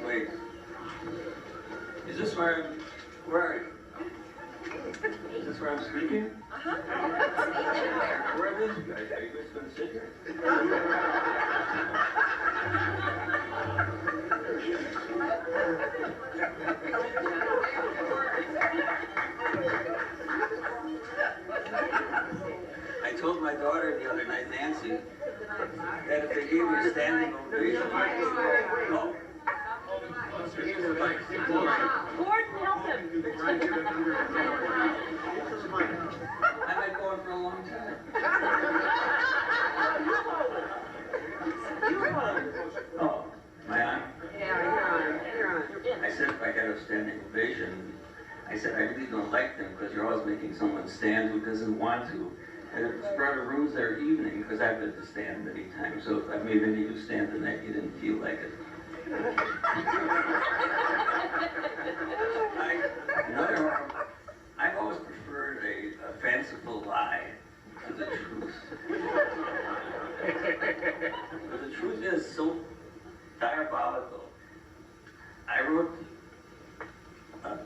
Wait. Is this where I'm... Where are you? Is this where I'm speaking? Uh-huh. Where are these guys? Are you guys going to sit here? I told my daughter the other night, Nancy, that if they gave me a standing ovation... Oh. Gordon, help him. I've been going for a long time. Oh, am I on? Yeah, you're on. I said if I got a standing ovation, I said I really don't like them because you're always making someone stand who doesn't want to. And it sort of ruins their evening because I've been to stand many times. So if I made any of you stand tonight, you didn't feel like it. I've always preferred a fanciful lie to the truth. But the truth is so diabolical. I wrote a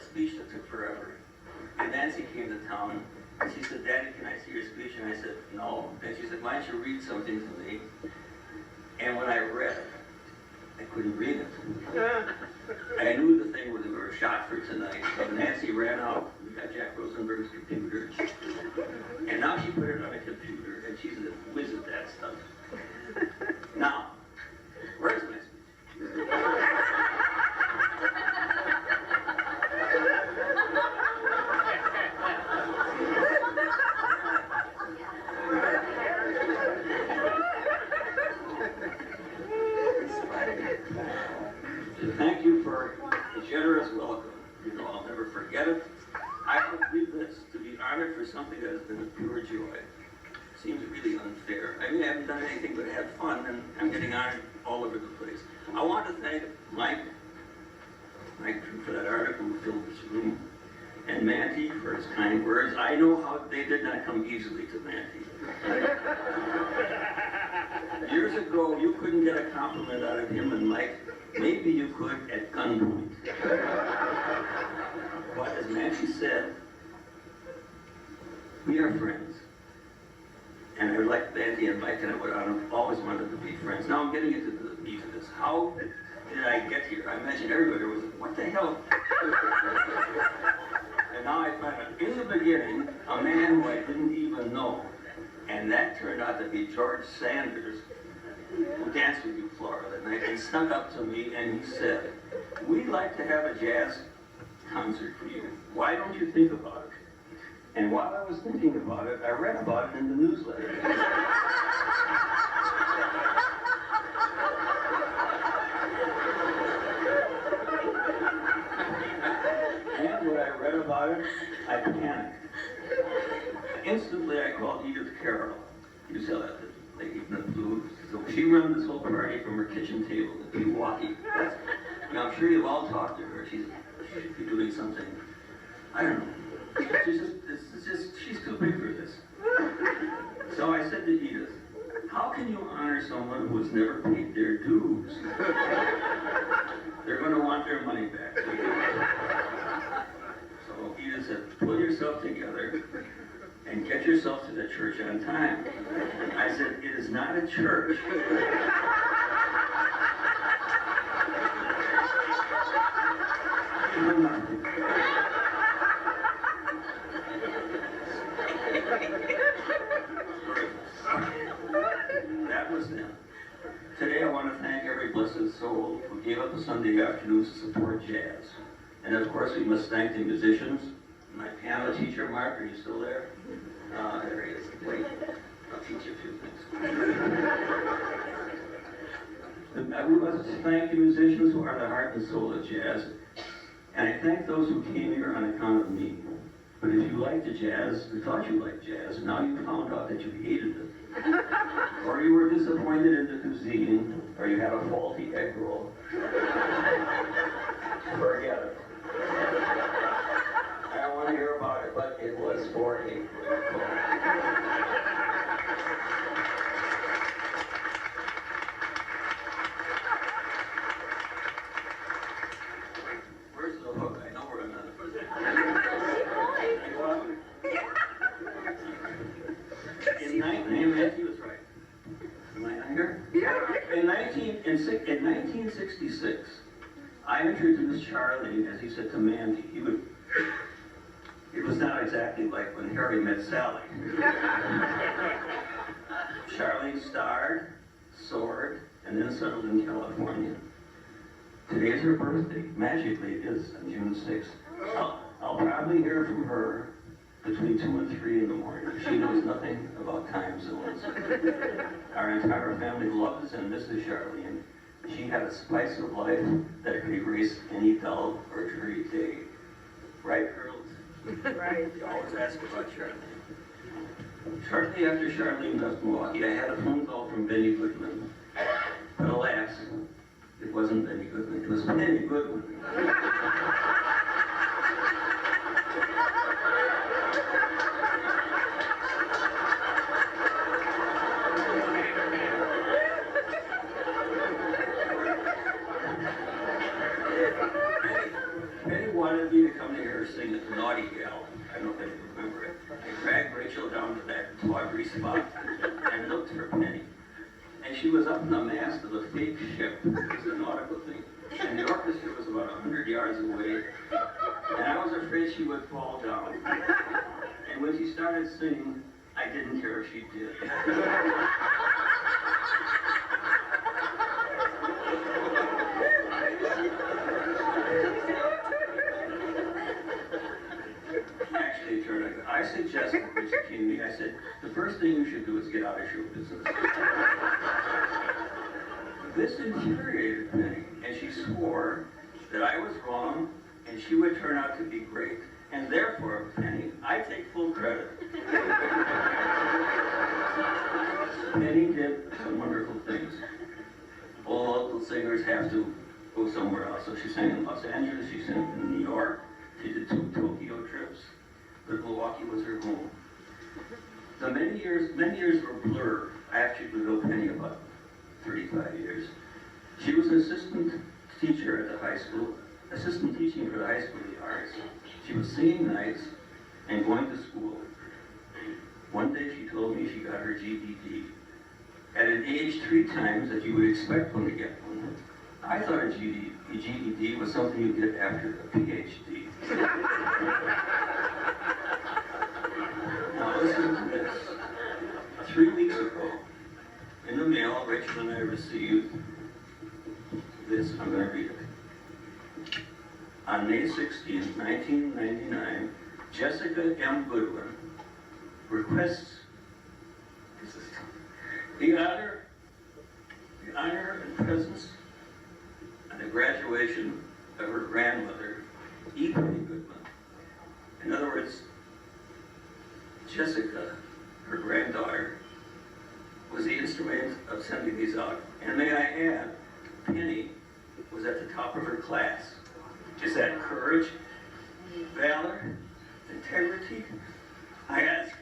speech that took forever. And Nancy came to town and she said, "Daddy, can I see your speech?" And I said, "No." And she said, "Why don't you read something to me?" And when I read it, I couldn't read it. I knew the thing was we were shot for tonight. So Nancy ran out. We got Jack Rosenberg's computer. And now she put it on a computer, and she's a whiz at that stuff. Now, where's my speech? Thank you for the generous welcome. You know, I'll never forget it. I would read this to be honored for something that has been a pure joy. Seems really unfair. I mean, I haven't done anything but have fun, and I'm getting honored all over the place. I want to thank Mike for that article who filled this room, and Manty for his kind words. I know how they did not come easily to Manty. Years ago, you couldn't get a compliment out of him and Mike. Maybe you could at gunpoint. But as Manty said, we are friends. And I like Manty and Mike, and I've always wanted to be friends. Now I'm getting into the meat of this. How did I get here? I imagine everybody was like, what the hell? And now I find out, in the beginning, a man who I didn't even know, and that turned out to be George Sanders, who danced with you, Flora, that night, and snuck up to me and he said, "We'd like to have a jazz concert for you. Why don't you think about it?" And while I was thinking about it, I read about it in the newsletter. And when I read about it, I panicked. Instantly, I called Edith Carroll. You saw that lady in the blue. So she runs this whole party from her kitchen table in Milwaukee. Now, I'm sure you've all talked to her. She's doing something. I don't know. She's too big for this. So I said to Edith, how can you honor someone who has never paid their dues? They're going to want their money back. So Edith said, pull yourself together and get yourself to the church on time. I said, it is not a church. That was them. Today I want to thank every blessed soul who gave up a Sunday afternoon to support jazz. And of course we must thank the musicians. My piano teacher, Mark, are you still there? There he is. Wait, I'll teach you a few things. We must thank the musicians who are the heart and soul of jazz. And I thank those who came here on account of me. But if you liked the jazz, or thought you liked jazz, now you found out that you hated it. Or you were disappointed in the cuisine, or you had a faulty egg roll. Forget it. I don't want to hear about it, but it was for a good cause. In 1966, I introduced Charlene, as he said, to Mandy. It was not exactly like when Harry met Sally. Charlene starred, soared, and then settled in California. Today is her birthday. Magically, it is on June 6th. I'll probably hear from her between 2 and 3 in the morning. She knows nothing about time zones. Our entire family loves and misses Charlene. She had a spice of life that could erase any dull or dreary day. Right, girls? Right. You always ask about Charlene. Shortly after Charlene left Milwaukee, I had a phone call from Benny Goodman. But alas, it wasn't Benny Goodman, it was Penny Goodman. Penny wanted me to come to her sing at the Naughty Gal. I don't know if you remember it. I dragged Rachel down to that tawdry spot and looked for Penny. And she was up in the mast of a fake ship. It was a nautical thing. And the orchestra was about 100 yards away. And I was afraid she would fall down. And when she started singing, I didn't care if she did. Actually, I suggested when she came to me, I said, the first thing you should do is get out of show business. This infuriated Penny, and she swore that I was wrong and she would turn out to be great. And therefore, Penny, I take full credit. Penny did some wonderful things. All local singers have to go somewhere else. So she sang in Los Angeles, she sang in New York, she did 2 Tokyo trips, but Milwaukee was her home. So many years were blurred. I actually know Penny about 35 years. She was an assistant teacher at the high school, assistant teaching for the high school of the arts. She was singing nights and going to school. One day she told me she got her GED. At an age 3 times that you would expect one to get one. I thought a GED was something you get after a PhD. Now listen to this. 3 weeks ago, in the mail, Rachel and I received this. I'm going to read it. On May 16, 1999, Jessica M. Goodwin requests the honor and presence and the graduation of her grandmother, E. Penny Goodwin. In other words, Jessica, her granddaughter, was the instrument of sending these out. And may I add, Penny was at the top of her class. Is that courage, valor, integrity? I ask.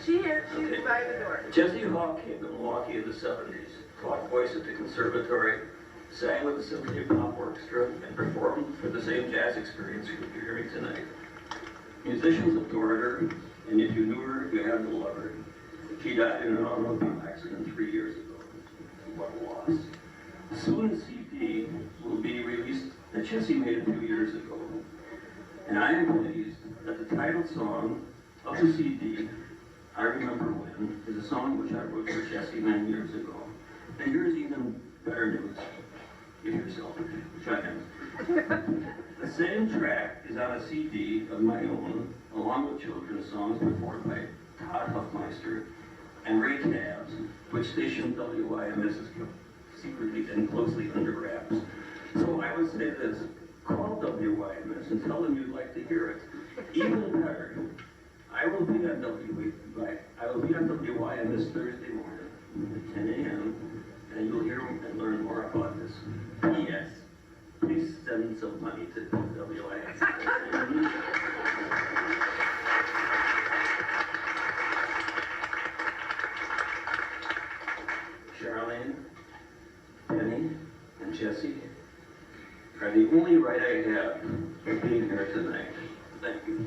She's by the door. Jessie Hawk came to Milwaukee in the 70s, taught voice at the conservatory, sang with the Symphony Pop Orchestra, and performed for the same jazz experience you're hearing tonight. Musicians adored her, and if you knew her, you had to love her. She died in an automobile accident 3 years ago. What a loss. Soon a CD will be released that Jessie made a few years ago. And I am pleased that the title song of the CD, I Remember When, is a song which I wrote for Jessie many years ago. And here's even better news, if you're selfish, which I am. The same track is on a CD of my own, along with children's songs performed by Todd Huffmeister and Ray Tabbs, which station WIMS is secretly and closely under wraps. So I would say this, call WIMS and tell them you'd like to hear it. Even better, I will be on WIMS Thursday morning at 10 a.m. and you'll hear and learn more about this. P.S. Please send some money to WIMS. only right I have is being here tonight. Thank you.